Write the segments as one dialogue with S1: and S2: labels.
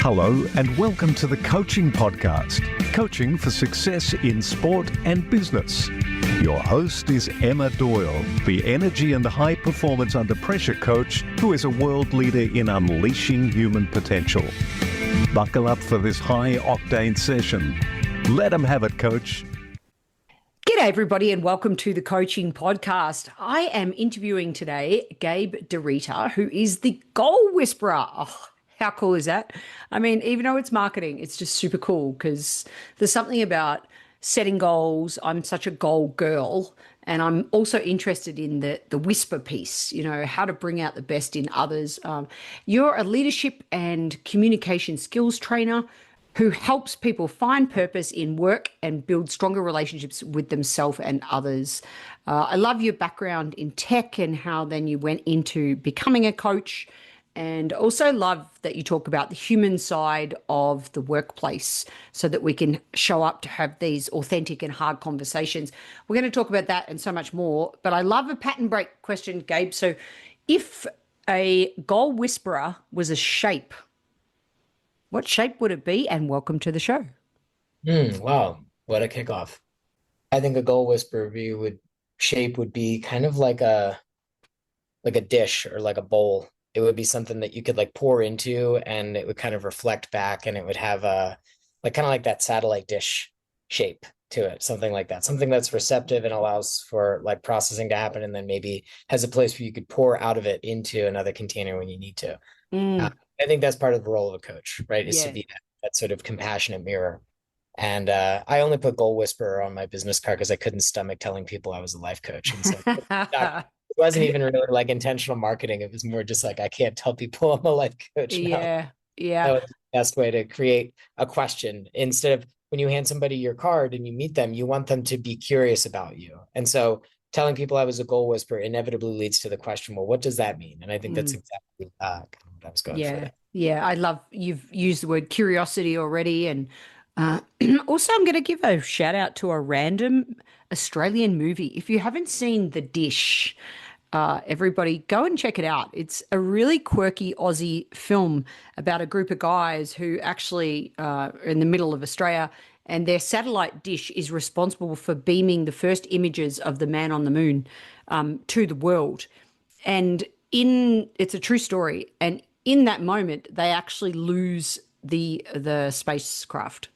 S1: Hello and welcome to the Coaching Podcast, coaching for success in sport and business. Your host is Emma Doyle, the energy and high performance under pressure coach who is a world leader in unleashing human potential. Buckle up for this high octane session. Let them have it, coach.
S2: G'day everybody and welcome to the Coaching Podcast. I am interviewing today Gabe DeRita, who is the Goal Whisperer. Oh, how cool is that? I mean, even though it's marketing, it's just super cool because there's something about setting goals. I'm such a goal girl, and I'm also interested in the whisper piece, you know, how to bring out the best in others. You're a leadership and communication skills trainer who helps people find purpose in work and build stronger relationships with themselves and others. I love your background in tech and how then you went into becoming a coach, and also love that you talk about the human side of the workplace so that we can show up to have these authentic and hard conversations. We're going to talk about that and so much more, but I love a pattern break question, Gabe. So if a goal whisperer was a shape, what shape would it be? And welcome to the show.
S3: Wow, what a kickoff. I think a goal whisperer would be kind of like a dish or like a bowl. It would be something that you could like pour into and it would kind of reflect back, and it would have a like kind of like that satellite dish shape to it, something like that, something that's receptive and allows for like processing to happen, and then maybe has a place where you could pour out of it into another container when you need to. I think that's part of the role of a coach, right? Is to be that sort of compassionate mirror. And I only put goal whisperer on my business card because I couldn't stomach telling people I was a life coach. And so it wasn't even really like intentional marketing. It was more just like, I can't tell people I'm a life coach now.
S2: Yeah.
S3: That was the best way to create a question. Instead of when you hand somebody your card and you meet them, you want them to be curious about you. And so telling people I was a goal whisperer inevitably leads to the question, well, what does that mean? And I think that's exactly kind of what I was going for.
S2: Yeah, I love you've used the word curiosity already. And also I'm going to give a shout out to a random Australian movie. If you haven't seen The Dish, everybody go and check it out. It's a really quirky Aussie film about a group of guys who actually are in the middle of Australia, and their satellite dish is responsible for beaming the first images of the man on the moon to the world. And it's a true story. And in that moment, they actually lose the spacecraft.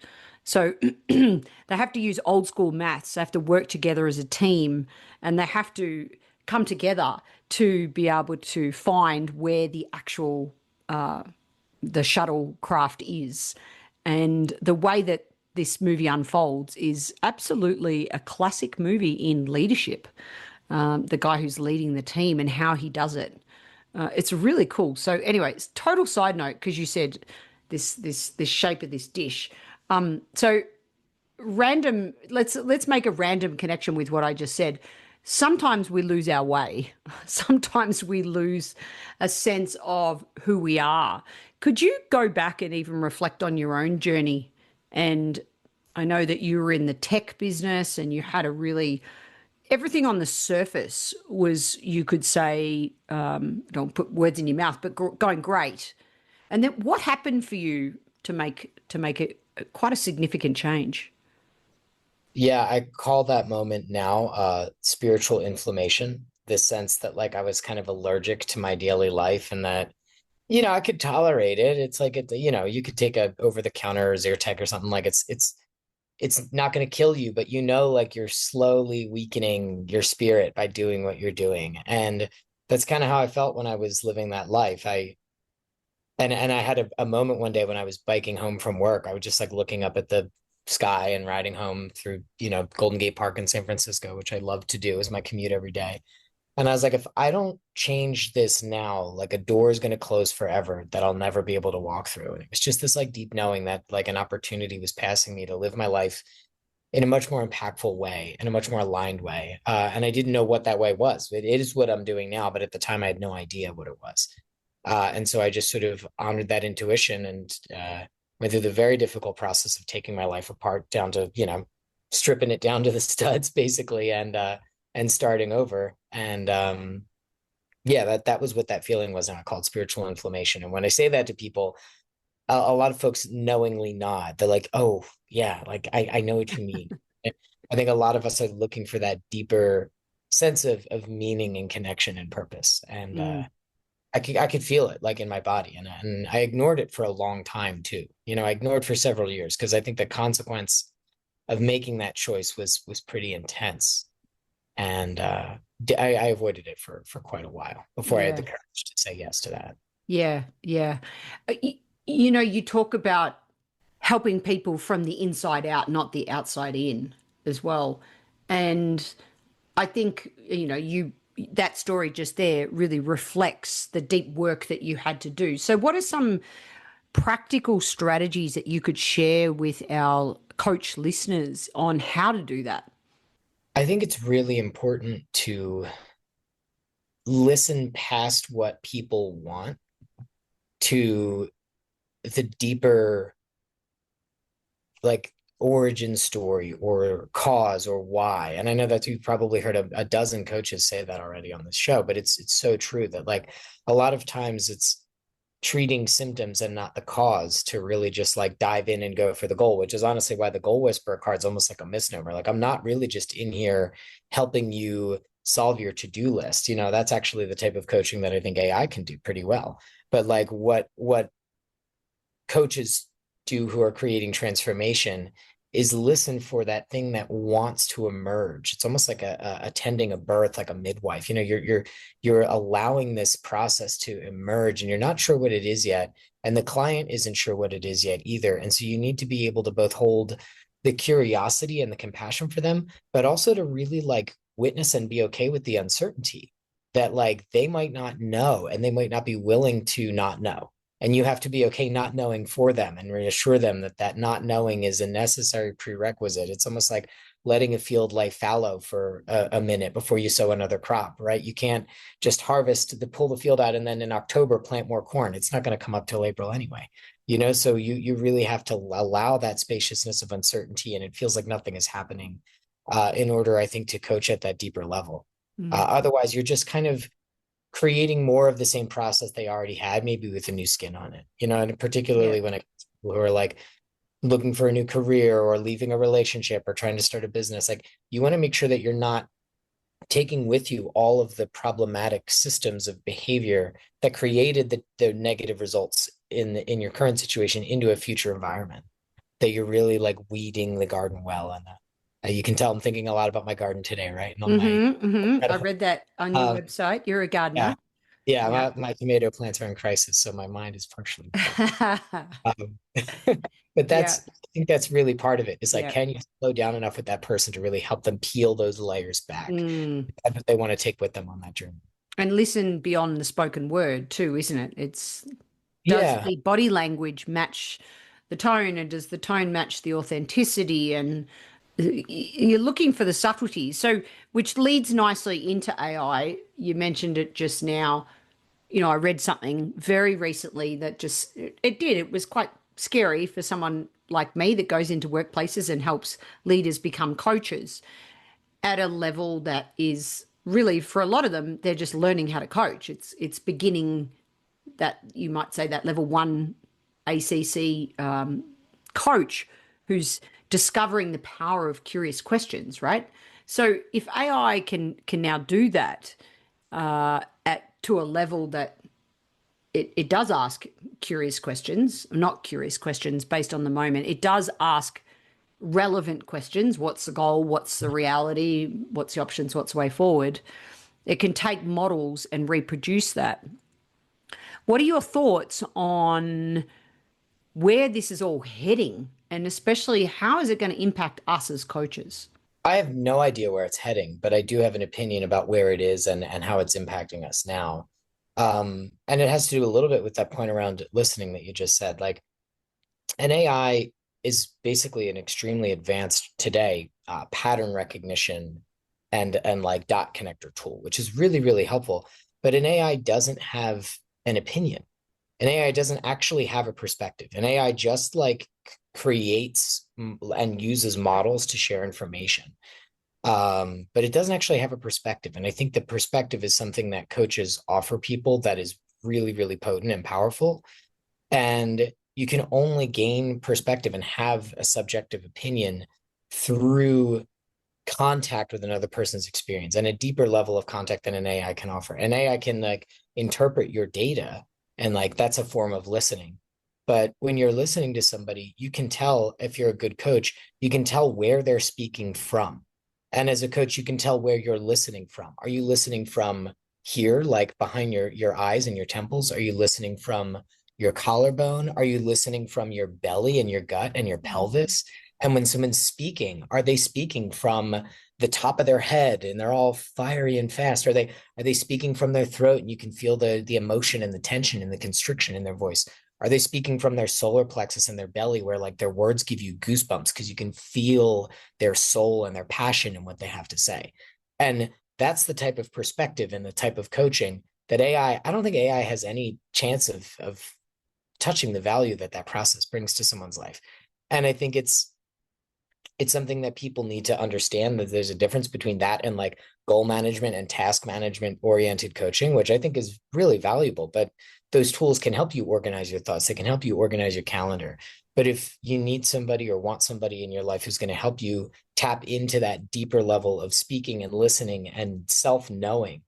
S2: So they have to use old school maths. They have to work together as a team, and they have to come together to be able to find where the actual the shuttlecraft is. And the way that this movie unfolds is absolutely a classic movie in leadership. The guy who's leading the team and how he does it. It's really cool. So anyway, it's total side note because you said this shape of this dish. So random. Let's make a random connection with what I just said. Sometimes we lose our way. Sometimes we lose a sense of who we are. Could you go back and even reflect on your own journey? And I know that you were in the tech business and you had everything on the surface was, you could say, don't put words in your mouth, but going great. And then what happened for you to make it quite a significant change?
S3: Yeah, I call that moment now spiritual inflammation, this sense that like I was kind of allergic to my daily life, and that, you know, I could tolerate it. It's like, you could take a over-the-counter Zyrtec or something, like it's not going to kill you, but like you're slowly weakening your spirit by doing what you're doing. And that's kind of how I felt when I was living that life. And I had a moment one day when I was biking home from work. I was just like looking up at the sky and riding home through, Golden Gate Park in San Francisco, which I love to do as my commute every day. And I was like, if I don't change this now, like a door is going to close forever that I'll never be able to walk through. And it was just this like deep knowing that like an opportunity was passing me to live my life in a much more impactful way, in a much more aligned way. And I didn't know what that way was. It is what I'm doing now, but at the time I had no idea what it was. And so I just sort of honored that intuition and went through the very difficult process of taking my life apart down to, stripping it down to the studs basically, and starting over. And that was what that feeling was. And I call it spiritual inflammation. And when I say that to people, a lot of folks knowingly nod. They're like, oh yeah, like I know what you mean. I think a lot of us are looking for that deeper sense of meaning and connection and purpose. And
S2: Mm,
S3: I could feel it like in my body. And I ignored it for a long time too. You know, I ignored for several years because I think the consequence of making that choice was pretty intense. And I avoided it for quite a while before I had the
S2: yeah.
S3: courage to say yes to that.
S2: Yeah, yeah. You know, you talk about helping people from the inside out, not the outside in as well. And I think, you know, that story just there really reflects the deep work that you had to do. So what are some practical strategies that you could share with our coach listeners on how to do that?
S3: I think it's really important to listen past what people want to the deeper like origin story or cause or why. And I know that you've probably heard a dozen coaches say that already on this show, but it's so true that like a lot of times it's treating symptoms and not the cause to really just like dive in and go for the goal, which is honestly why the goal whisperer card's almost like a misnomer. Like I'm not really just in here helping you solve your to-do list. You know, that's actually the type of coaching that I think AI can do pretty well. But like what coaches do who are creating transformation is listen for that thing that wants to emerge. It's almost like attending a birth, like a midwife. You know, you're allowing this process to emerge, and you're not sure what it is yet, and the client isn't sure what it is yet either. And so you need to be able to both hold the curiosity and the compassion for them, but also to really like witness and be okay with the uncertainty that like they might not know, and they might not be willing to not know, and you have to be okay not knowing for them and reassure them that that not knowing is a necessary prerequisite. It's almost like letting a field lie fallow for a minute before you sow another crop, right? You can't just pull the field out and then in October plant more corn. It's not going to come up till April anyway. You know, so you really have to allow that spaciousness of uncertainty, and it feels like nothing is happening in order, I think, to coach at that deeper level.
S2: Mm,
S3: Otherwise, you're just kind of creating more of the same process they already had, maybe with a new skin on it, you know, and
S2: yeah.
S3: particularly when it people who are like looking for a new career or leaving a relationship or trying to start a business, like you want to make sure that you're not taking with you all of the problematic systems of behavior that created the negative results in your current situation into a future environment, that you're really like weeding the garden well. And you can tell I'm thinking a lot about my garden today, right? And all my
S2: Mm-hmm, mm-hmm. I read that on your
S3: uh,
S2: website. You're a
S3: yeah.
S2: gardener.
S3: Yeah,
S2: Yeah.
S3: my tomato plants are in crisis, so my mind is partially blank. Um, but
S2: Yeah.
S3: I think that's really part of it. Is like,
S2: Yeah.
S3: can you slow down enough with that person to really help them peel those layers back?
S2: Mm.
S3: That's what they want to take with them on that journey.
S2: And listen beyond the spoken word too, isn't it? It's does
S3: Yeah,
S2: the body language match the tone, and does the tone match the authenticity? And you're looking for the subtleties. So, which leads nicely into AI. You mentioned it just now. You know, I read something very recently that just it was quite scary for someone like me that goes into workplaces and helps leaders become coaches at a level that is really, for a lot of them, they're just learning how to coach. It's beginning, that you might say, that level one ACC coach who's discovering the power of curious questions, right? So if AI can now do that at to a level that it does ask curious questions, not curious questions based on the moment. It does ask relevant questions. What's the goal? What's the reality? What's the options? What's the way forward? It can take models and reproduce that. What are your thoughts on where this is all heading, and especially how is it going to impact us as coaches?
S3: I have no idea where it's heading, but I do have an opinion about where it is and how it's impacting us now. And it has to do a little bit with that point around listening that you just said. Like, an AI is basically an extremely advanced today pattern recognition and like dot connector tool, which is really, really helpful. But an AI doesn't have an opinion. An AI doesn't actually have a perspective. An AI just like creates and uses models to share information. But it doesn't actually have a perspective. And I think the perspective is something that coaches offer people that is really, really potent and powerful. And you can only gain perspective and have a subjective opinion through contact with another person's experience, and a deeper level of contact than an AI can offer. An AI can like interpret your data, and like that's a form of listening. But when you're listening to somebody, you can tell, if you're a good coach, you can tell where they're speaking from. And as a coach, you can tell where you're listening from. Are you listening from here, like behind your eyes and your temples? Are you listening from your collarbone? Are you listening from your belly and your gut and your pelvis? And when someone's speaking, are they speaking from the top of their head and they're all fiery and fast? Are they speaking from their throat and you can feel the emotion and the tension and the constriction in their voice? Are they speaking from their solar plexus and their belly, where like their words give you goosebumps because you can feel their soul and their passion in what they have to say? And that's the type of perspective and the type of coaching that I don't think AI has any chance of touching the value that process brings to someone's life. And I think it's something that people need to understand, that there's a difference between that and like goal management and task management oriented coaching, which I think is really valuable. But those tools can help you organize your thoughts. They can help you organize your calendar. But if you need somebody or want somebody in your life who's going to help you tap into that deeper level of speaking and listening and self-knowing,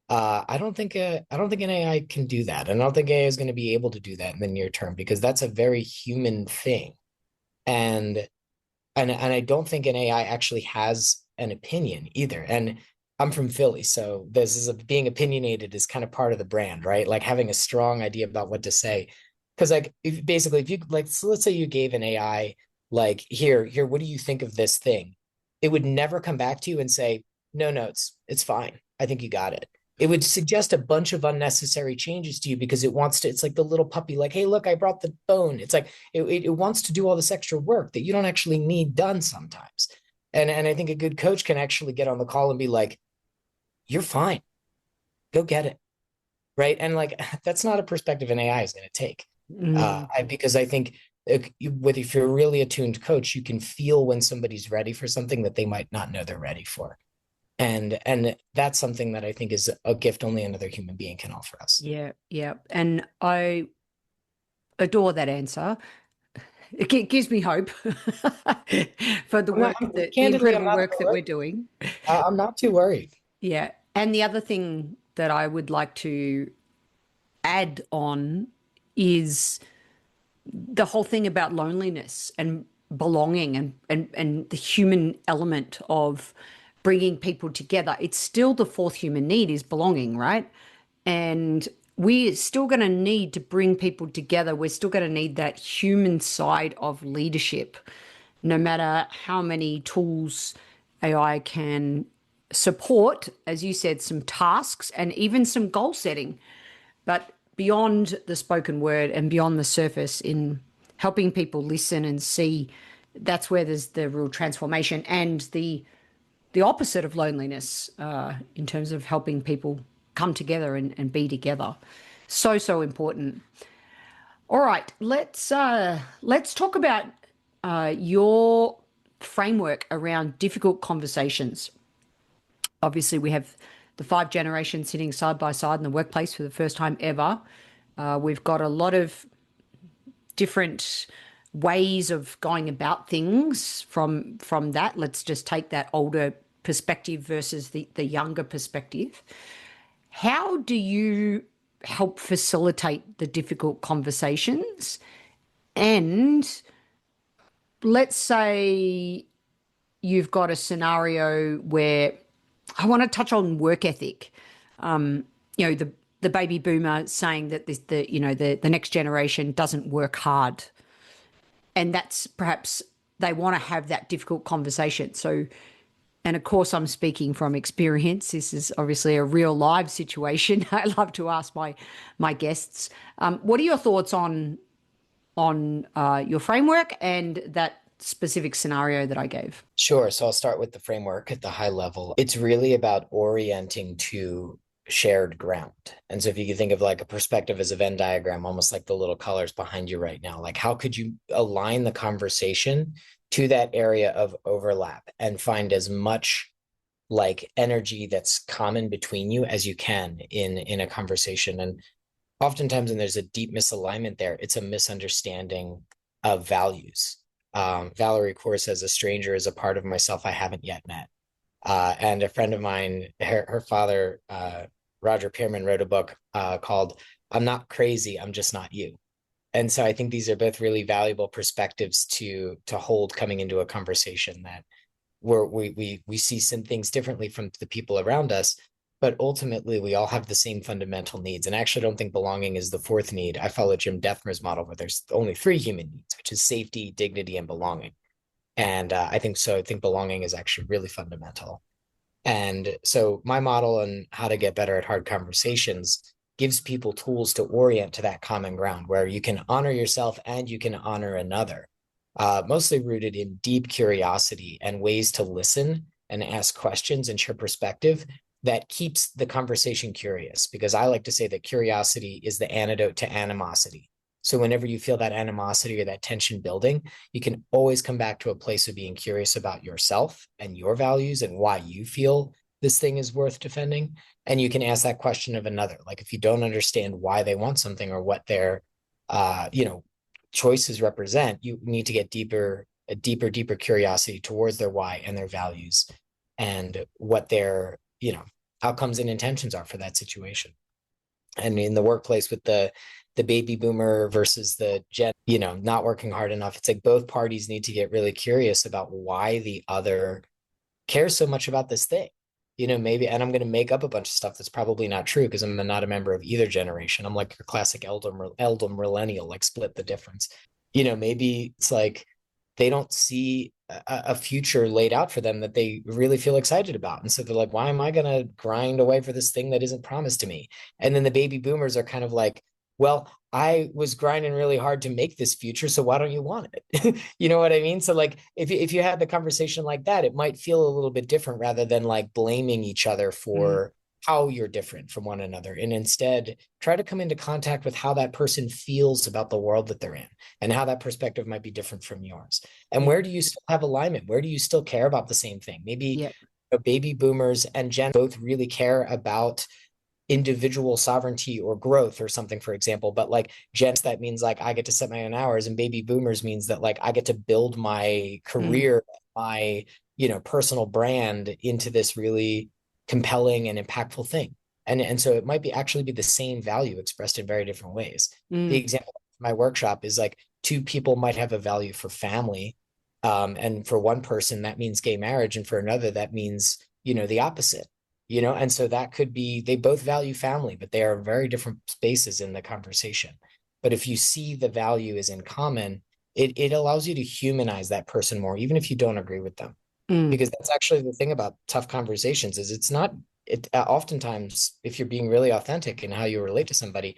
S3: I don't think an AI can do that. And I don't think AI is going to be able to do that in the near term, because that's a very human thing. And I don't think an AI actually has an opinion either. And I'm from Philly, so being opinionated is kind of part of the brand, right? Like having a strong idea about what to say. Because like if you like, so let's say you gave an AI like, here, what do you think of this thing? It would never come back to you and say, no, it's fine. I think you got it. It would suggest a bunch of unnecessary changes to you because it wants to. It's like the little puppy, like, hey, look, I brought the bone. It's like it wants to do all this extra work that you don't actually need done sometimes. And I think a good coach can actually get on the call and be like, you're fine, go get it, right? And like that's not a perspective an AI is going to take, because I think if you're a really attuned coach, you can feel when somebody's ready for something that they might not know they're ready for. And that's something that I think is a gift only another human being can offer us.
S2: Yeah, yeah. And I adore that answer. It gives me hope for the work, the incredible work that we're doing.
S3: I'm not too worried.
S2: Yeah. And the other thing that I would like to add on is the whole thing about loneliness and belonging and the human element of bringing people together. It's still the fourth human need is belonging, right? And we're still going to need to bring people together. We're still going to need that human side of leadership, no matter how many tools AI can support, as you said, some tasks and even some goal setting. But beyond the spoken word and beyond the surface, in helping people listen and see, that's where there's the real transformation and the opposite of loneliness, in terms of helping people come together and be together. So important. All right, let's talk about your framework around difficult conversations. Obviously, we have the 5 generations sitting side by side in the workplace for the first time ever. We've got a lot of different ways of going about things from that. Let's just take that older perspective versus the younger perspective. How do you help facilitate the difficult conversations? And let's say you've got a scenario where I want to touch on work ethic. The baby boomer saying that the next generation doesn't work hard. And that's perhaps they want to have that difficult conversation. So, and of course, I'm speaking from experience. This is obviously a real live situation. I love to ask my guests, what are your thoughts on your framework and that specific scenario that I gave?
S3: Sure. So I'll start with the framework at the high level. It's really about orienting to shared ground. And so if you can think of like a perspective as a Venn diagram, almost like the little colors behind you right now, like how could you align the conversation to that area of overlap and find as much like energy that's common between you as you can in a conversation. And oftentimes when there's a deep misalignment there, it's a misunderstanding of values. Valerie Kaur says a stranger is a part of myself I haven't yet met. And a friend of mine, her father, Roger Pearman, wrote a book called I'm Not Crazy, I'm Just Not You. And so I think these are both really valuable perspectives to hold coming into a conversation, that we see some things differently from the people around us, but ultimately we all have the same fundamental needs. And I actually don't think belonging is the fourth need. I follow Jim Dethmer's model where there's only three human needs, which is safety, dignity, and belonging. And I think belonging is actually really fundamental. And so my model on how to get better at hard conversations gives people tools to orient to that common ground where you can honor yourself and you can honor another, mostly rooted in deep curiosity and ways to listen and ask questions and share perspective that keeps the conversation curious. Because I like to say that curiosity is the antidote to animosity. So whenever you feel that animosity or that tension building, you can always come back to a place of being curious about yourself and your values and why you feel this thing is worth defending. And you can ask that question of another. Like if you don't understand why they want something or what their, choices represent, you need to get a deeper curiosity towards their why and their values and what their, outcomes and intentions are for that situation. And in the workplace with the baby boomer versus the Gen, not working hard enough, it's like both parties need to get really curious about why the other cares so much about this thing. Maybe, and I'm going to make up a bunch of stuff that's probably not true because I'm not a member of either generation. I'm like your classic elder millennial, like split the difference. Maybe it's like they don't see a future laid out for them that they really feel excited about. And so they're like, why am I going to grind away for this thing that isn't promised to me? And then the baby boomers are kind of like, well, I was grinding really hard to make this future, so why don't you want it? You know what I mean? So like if you had the conversation like that, it might feel a little bit different rather than like blaming each other for how you're different from one another. And instead try to come into contact with how that person feels about the world that they're in and how that perspective might be different from yours. And where do you still have alignment? Where do you still care about the same thing? Maybe baby boomers and Gen both really care about individual sovereignty or growth or something, for example, but like Gens, that means like I get to set my own hours, and baby boomers means that like I get to build my career, my personal brand into this really compelling and impactful thing. And so it might be actually be the same value expressed in very different ways. The example of my workshop is like two people might have a value for family, and for one person that means gay marriage, and for another that means the opposite. And so that could be, they both value family, but they are very different spaces in the conversation. But if you see the value is in common, it allows you to humanize that person more, even if you don't agree with them. Because that's actually the thing about tough conversations is oftentimes, if you're being really authentic in how you relate to somebody,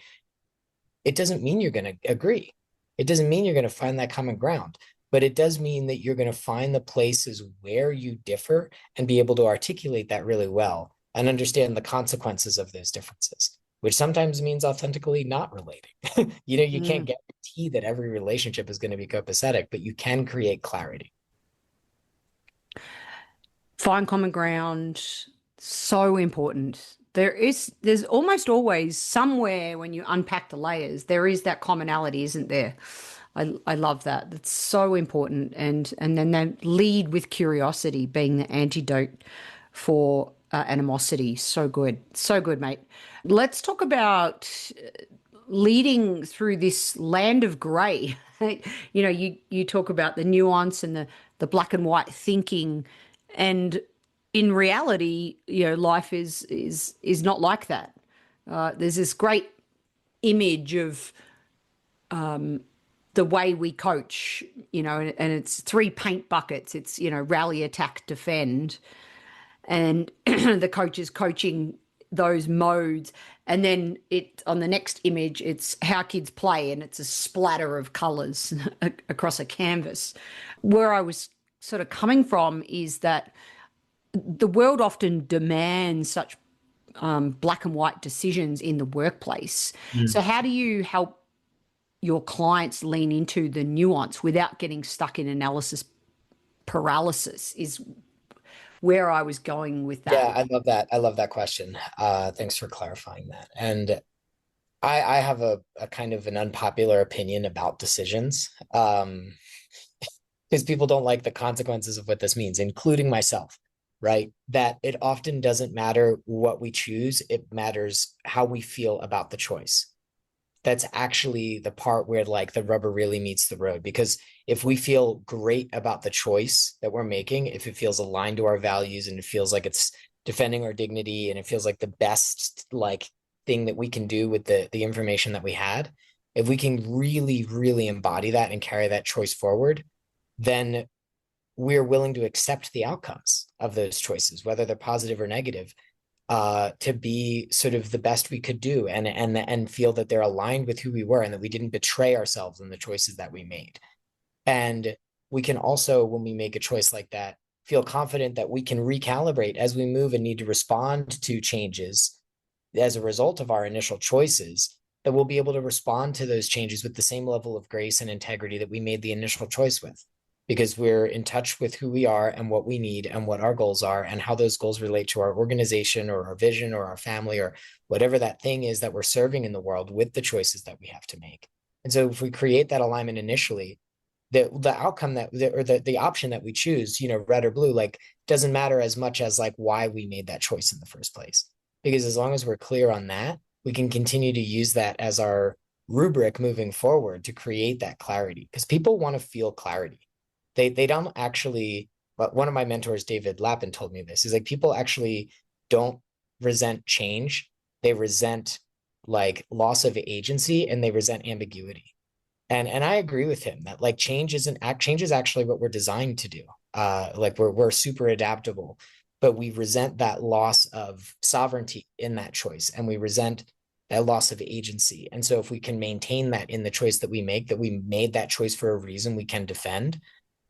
S3: it doesn't mean you're going to agree. It doesn't mean you're going to find that common ground. But it does mean that you're going to find the places where you differ and be able to articulate that really well and understand the consequences of those differences, which sometimes means authentically not relating. You can't guarantee that every relationship is going to be copacetic, but you can create clarity.
S2: Find common ground, so important. There's almost always somewhere when you unpack the layers, there is that commonality, isn't there? I love that. That's so important. And then they lead with curiosity being the antidote for animosity. So good. So good, mate. Let's talk about leading through this land of grey. You talk about the nuance and the black and white thinking, and in reality, life is not like that. There's this great image of the way we coach, and it's three paint buckets. It's, rally, attack, defend. And the coach is coaching those modes. And then on the next image, it's how kids play, and it's a splatter of colors across a canvas. Where I was sort of coming from is that the world often demands such black and white decisions in the workplace. So how do you help your clients lean into the nuance without getting stuck in analysis paralysis is where I was going with that.
S3: Yeah, I love that. I love that question. Thanks for clarifying that. And I have a kind of an unpopular opinion about decisions. Because people don't like the consequences of what this means, including myself, right? That it often doesn't matter what we choose, it matters how we feel about the choice. That's actually the part where like the rubber really meets the road. Because if we feel great about the choice that we're making, if it feels aligned to our values and it feels like it's defending our dignity and it feels like the best like thing that we can do with the information that we had, if we can really, really embody that and carry that choice forward, then we're willing to accept the outcomes of those choices, whether they're positive or negative, to be sort of the best we could do and feel that they're aligned with who we were and that we didn't betray ourselves in the choices that we made. And we can also, when we make a choice like that, feel confident that we can recalibrate as we move and need to respond to changes as a result of our initial choices, that we'll be able to respond to those changes with the same level of grace and integrity that we made the initial choice with, because we're in touch with who we are and what we need and what our goals are and how those goals relate to our organization or our vision or our family or whatever that thing is that we're serving in the world with the choices that we have to make. And so if we create that alignment initially, the outcome that or the option that we choose, red or blue, like doesn't matter as much as like why we made that choice in the first place. Because as long as we're clear on that, we can continue to use that as our rubric moving forward to create that clarity. Because people want to feel clarity. They don't actually, but one of my mentors, David Lappin, told me this. He's like, people actually don't resent change. They resent like loss of agency and they resent ambiguity. And I agree with him that like change is actually what we're designed to do. Like we're super adaptable, but we resent that loss of sovereignty in that choice, and we resent that loss of agency. And so if we can maintain that in the choice that we make, that we made that choice for a reason we can defend,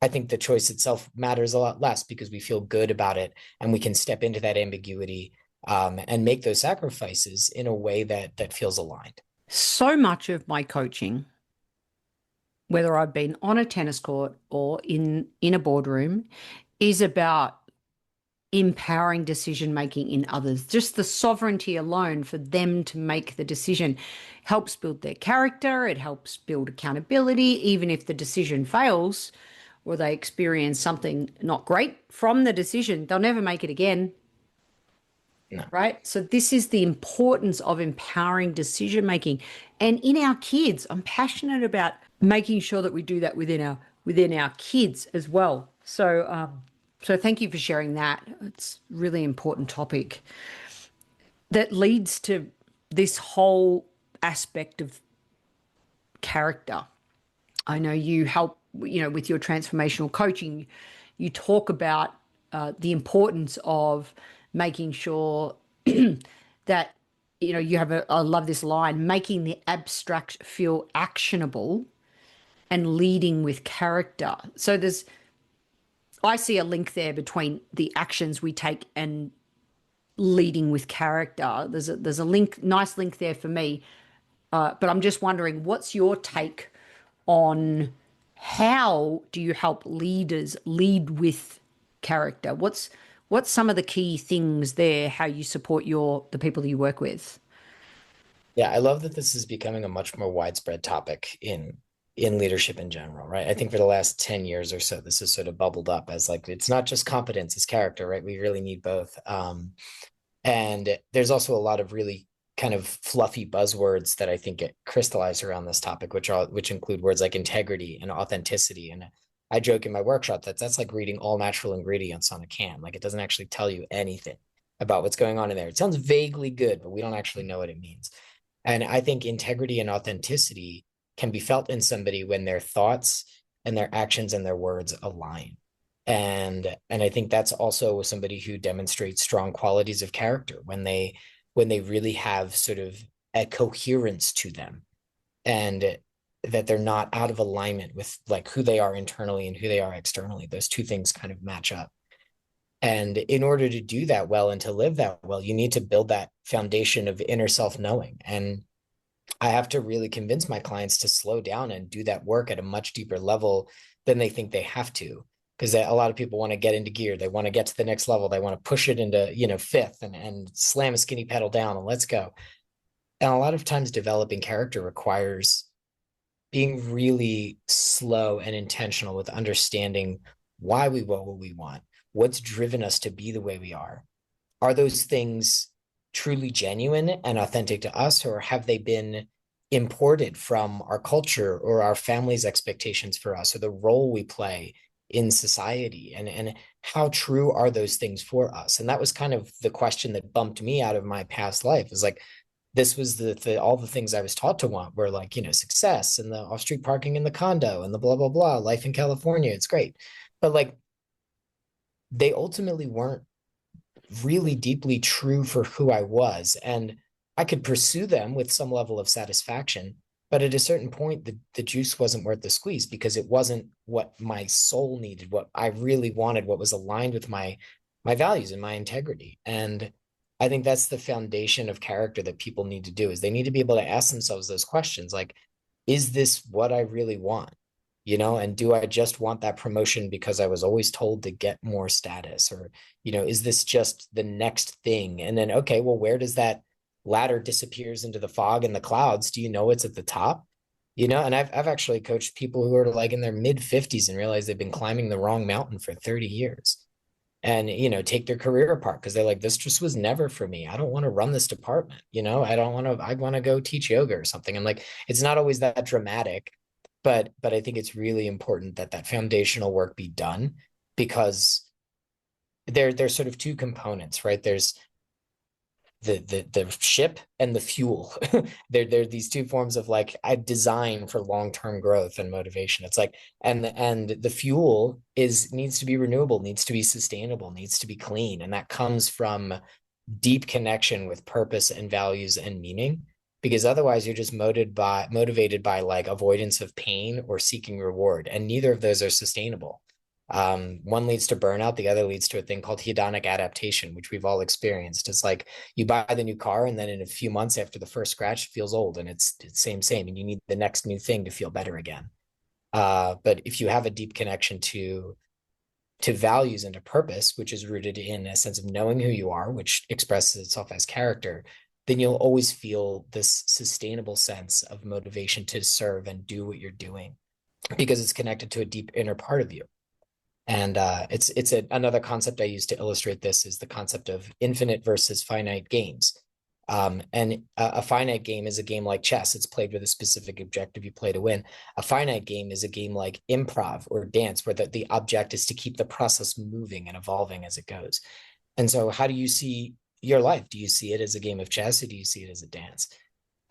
S3: I think the choice itself matters a lot less because we feel good about it and we can step into that ambiguity, and make those sacrifices in a way that feels aligned.
S2: So much of my coaching, whether I've been on a tennis court or in a boardroom, is about empowering decision making in others. Just the sovereignty alone for them to make the decision helps build their character. It helps build accountability. Even if the decision fails or they experience something not great from the decision, they'll never make it again.
S3: No.
S2: Right. So this is the importance of empowering decision making. And in our kids, I'm passionate about making sure that we do that within our kids as well. So thank you for sharing that. It's a really important topic that leads to this whole aspect of character. I know you help, with your transformational coaching, you talk about the importance of making sure that, you have I love this line, making the abstract feel actionable and leading with character. So I see a link there between the actions we take and leading with character. There's a link, nice link there for me. But I'm just wondering, what's your take on how do you help leaders lead with character? What's some of the key things there? How you support the people that you work with?
S3: Yeah, I love that this is becoming a much more widespread topic in leadership in general, right? I think for the last 10 years or so, this has sort of bubbled up as like it's not just competence, it's character, right? We really need both. And there's also a lot of really kind of fluffy buzzwords that I think get crystallized around this topic, which include words like integrity and authenticity. And I joke in my workshop that that's like reading all natural ingredients on a can. Like it doesn't actually tell you anything about what's going on in there. It sounds vaguely good, but we don't actually know what it means. And I think integrity and authenticity can be felt in somebody when their thoughts and their actions and their words align. And I think that's also somebody who demonstrates strong qualities of character when they really have sort of a coherence to them, and that they're not out of alignment with like who they are internally and who they are externally. Those two things kind of match up. And in order to do that well and to live that well, you need to build that foundation of inner self-knowing. And I have to really convince my clients to slow down and do that work at a much deeper level than they think they have to. Because a lot of people want to get into gear. They want to get to the next level. They want to push it into, fifth and slam a skinny pedal down and let's go. And a lot of times developing character requires being really slow and intentional with understanding why we want what we want, what's driven us to be the way we are. Are those things truly genuine and authentic to us, or have they been imported from our culture or our family's expectations for us, or the role we play in society? And how true are those things for us? And that was kind of the question that bumped me out of my past life, is like, this was all the things I was taught to want were like, success and the off-street parking in the condo and the blah, blah, blah, life in California. It's great. But like, they ultimately weren't really deeply true for who I was. And I could pursue them with some level of satisfaction. But at a certain point, the juice wasn't worth the squeeze, because it wasn't what my soul needed, what I really wanted, what was aligned with my values and my integrity. And I think that's the foundation of character that people need to do, is they need to be able to ask themselves those questions. Like, is this what I really want? And do I just want that promotion because I was always told to get more status? Or, is this just the next thing? And then, okay, well, where does that ladder disappears into the fog and the clouds? Do you know it's at the top? And I've actually coached people who are like in their mid 50s and realize they've been climbing the wrong mountain for 30 years. And take their career apart because they're like, this just was never for me. I don't want to run this department. I want to go teach yoga or something. And like, it's not always that dramatic, but I think it's really important that foundational work be done, because there's sort of two components, right? There's the ship and the fuel. There are these two forms of like, I design for long-term growth and motivation. It's like, and the fuel needs to be renewable, needs to be sustainable, needs to be clean. And that comes from deep connection with purpose and values and meaning, because otherwise you're just motivated by like avoidance of pain or seeking reward. And neither of those are sustainable. One leads to burnout, the other leads to a thing called hedonic adaptation, which we've all experienced. It's like you buy the new car, and then in a few months after the first scratch, it feels old, and it's same, and you need the next new thing to feel better again. But if you have a deep connection to values and to purpose, which is rooted in a sense of knowing who you are, which expresses itself as character, then you'll always feel this sustainable sense of motivation to serve and do what you're doing, because it's connected to a deep inner part of you. And it's another concept I use to illustrate this is the concept of infinite versus finite games. And a finite game is a game like chess. It's played with a specific objective. You play to win. A finite game is a game like improv or dance, where the object is to keep the process moving and evolving as it goes. And so how do you see your life? Do you see it as a game of chess, or do you see it as a dance?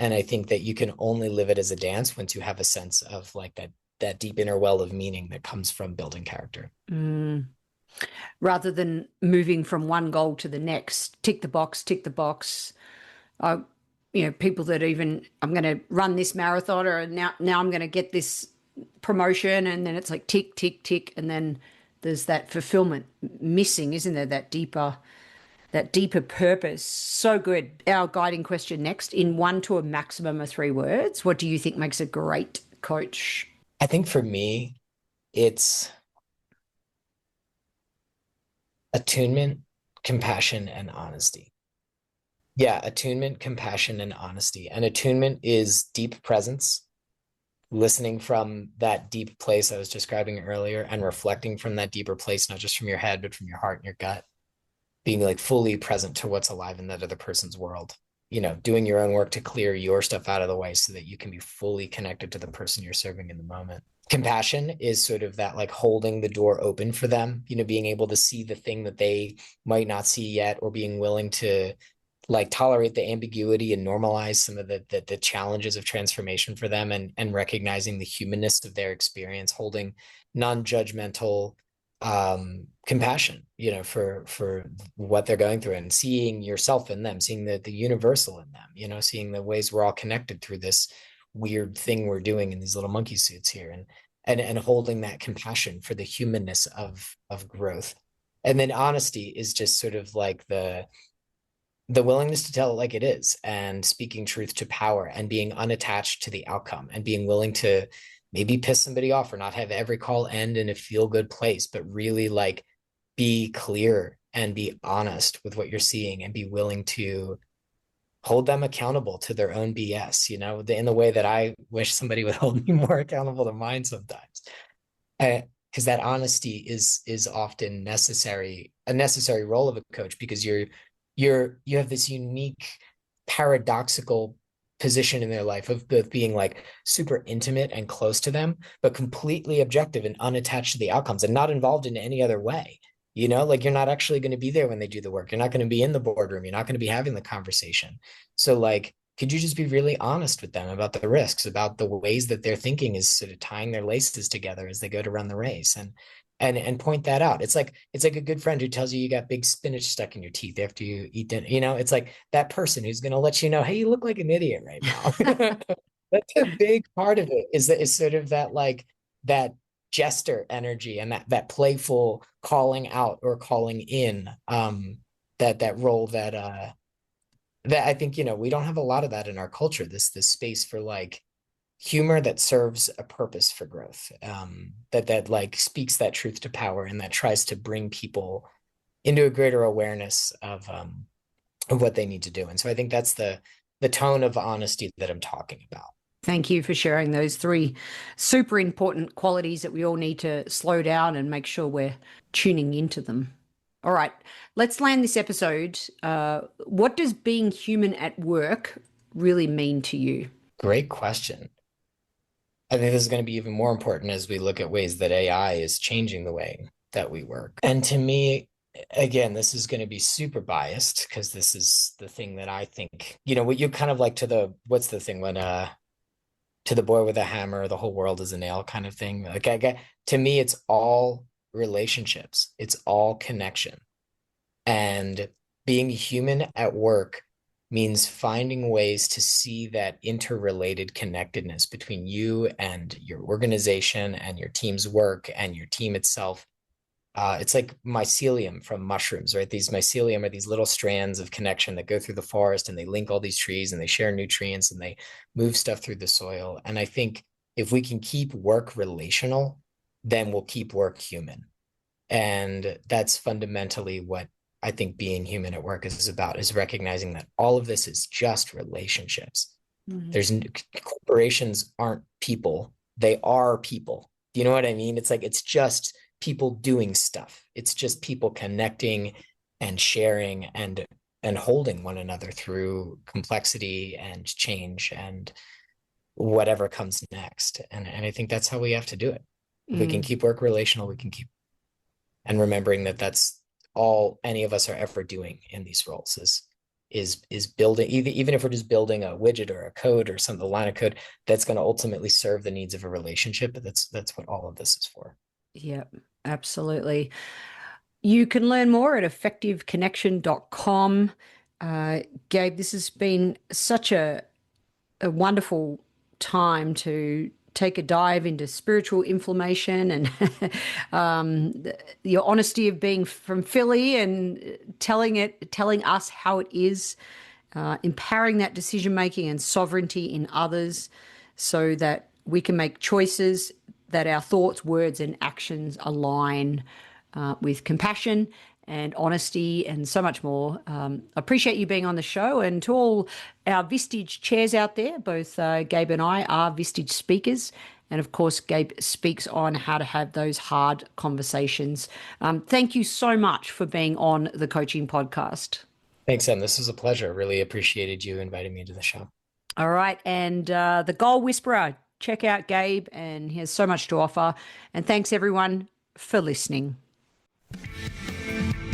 S3: And I think that you can only live it as a dance once you have a sense of like that deep inner well of meaning that comes from building character.
S2: Rather than moving from one goal to the next, tick the box. People that even, I'm going to run this marathon, or now I'm going to get this promotion, and then it's like tick, tick, tick, and then there's that fulfillment missing, isn't there? That deeper purpose. So good. Our guiding question next: in 1 to a maximum of 3 words, what do you think makes a great coach?
S3: I think for me, it's attunement, compassion, and honesty. Yeah, attunement, compassion, and honesty. And attunement is deep presence, listening from that deep place I was describing earlier, and reflecting from that deeper place, not just from your head, but from your heart and your gut, being like fully present to what's alive in that other person's world. Doing your own work to clear your stuff out of the way so that you can be fully connected to the person you're serving in the moment. Compassion is sort of that like holding the door open for them, being able to see the thing that they might not see yet, or being willing to like tolerate the ambiguity and normalize some of the challenges of transformation for them, and recognizing the humanness of their experience, holding non-judgmental compassion, for what they're going through, and seeing yourself in them, seeing the universal in them, seeing the ways we're all connected through this weird thing we're doing in these little monkey suits here, and holding that compassion for the humanness of growth. And then honesty is just sort of like the willingness to tell it like it is, and speaking truth to power, and being unattached to the outcome, and being willing to maybe piss somebody off, or not have every call end in a feel-good place, but really like be clear and be honest with what you're seeing, and be willing to hold them accountable to their own BS, in the way that I wish somebody would hold me more accountable to mine sometimes. Because that honesty is often a necessary role of a coach, because you have this unique paradoxical position in their life of being like super intimate and close to them, but completely objective and unattached to the outcomes and not involved in any other way. Like you're not actually going to be there when they do the work. You're not going to be in the boardroom. You're not going to be having the conversation. So like, could you just be really honest with them about the risks, about the ways that their thinking is sort of tying their laces together as they go to run the race, and point that out. It's like a good friend who tells you got big spinach stuck in your teeth after you eat dinner. It's like that person who's going to let you know, hey, you look like an idiot right now. That's a big part of it, is sort of that, like, that jester energy and that playful calling out or calling in, that role that I think, we don't have a lot of that in our culture, this space for like humor that serves a purpose for growth, that like speaks that truth to power and that tries to bring people into a greater awareness of what they need to do. And so I think that's the tone of honesty that I'm talking about.
S2: Thank you for sharing those 3 super important qualities that we all need to slow down and make sure we're tuning into them. All right, let's land this episode. What does being human at work really mean to you?
S3: Great question. I think this is going to be even more important as we look at ways that AI is changing the way that we work. And to me, again, this is going to be super biased because this is the thing that I think, what you kind of like what's the thing when, to the boy with a hammer, the whole world is a nail kind of thing. Like, to me, it's all relationships. It's all connection. And being human at work means finding ways to see that interrelated connectedness between you and your organization and your team's work and your team itself. It's like mycelium from mushrooms, right? These mycelium are these little strands of connection that go through the forest, and they link all these trees, and they share nutrients, and they move stuff through the soil. And I think if we can keep work relational, then we'll keep work human. And that's fundamentally what I think being human at work is about, is recognizing that all of this is just relationships. Mm-hmm. Corporations aren't people. They are people. Do you know what I mean? It's like, it's just people doing stuff. It's just people connecting and sharing and holding one another through complexity and change and whatever comes next. And I think that's how we have to do it. If we can keep work relational, we can keep, and remembering that that's all any of us are ever doing in these roles is building, even if we're just building a widget or a code or some line of code that's going to ultimately serve the needs of a relationship. But that's what all of this is for.
S2: Yeah, absolutely. You can learn more at effectiveconnection.com. Gabe, this has been such a wonderful time to take a dive into spiritual inflammation and your honesty of being from Philly and telling us how it is, empowering that decision-making and sovereignty in others so that we can make choices that our thoughts, words, and actions align with compassion and honesty and so much more. I appreciate you being on the show, and to all our Vistage chairs out there, both Gabe and I are Vistage speakers. And of course, Gabe speaks on how to have those hard conversations. Thank you so much for being on the Coaching Podcast.
S3: Thanks, Em. This was a pleasure. Really appreciated you inviting me to the show.
S2: All right. And the Goal Whisperer, check out Gabe, and he has so much to offer. And thanks, everyone, for listening.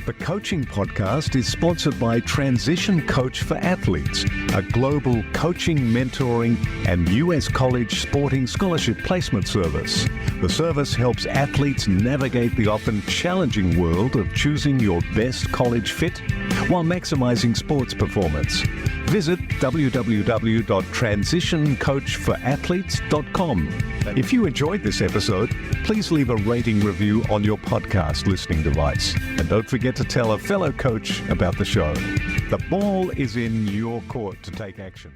S1: The Coaching Podcast is sponsored by Transition Coach for Athletes, a global coaching, mentoring, and US college sporting scholarship placement service. The service helps athletes navigate the often challenging world of choosing your best college fit while maximizing sports performance. Visit www.transitioncoachforathletes.com. If you enjoyed this episode, please leave a rating review on your podcast listening device. And don't forget to tell a fellow coach about the show. The ball is in your court to take action.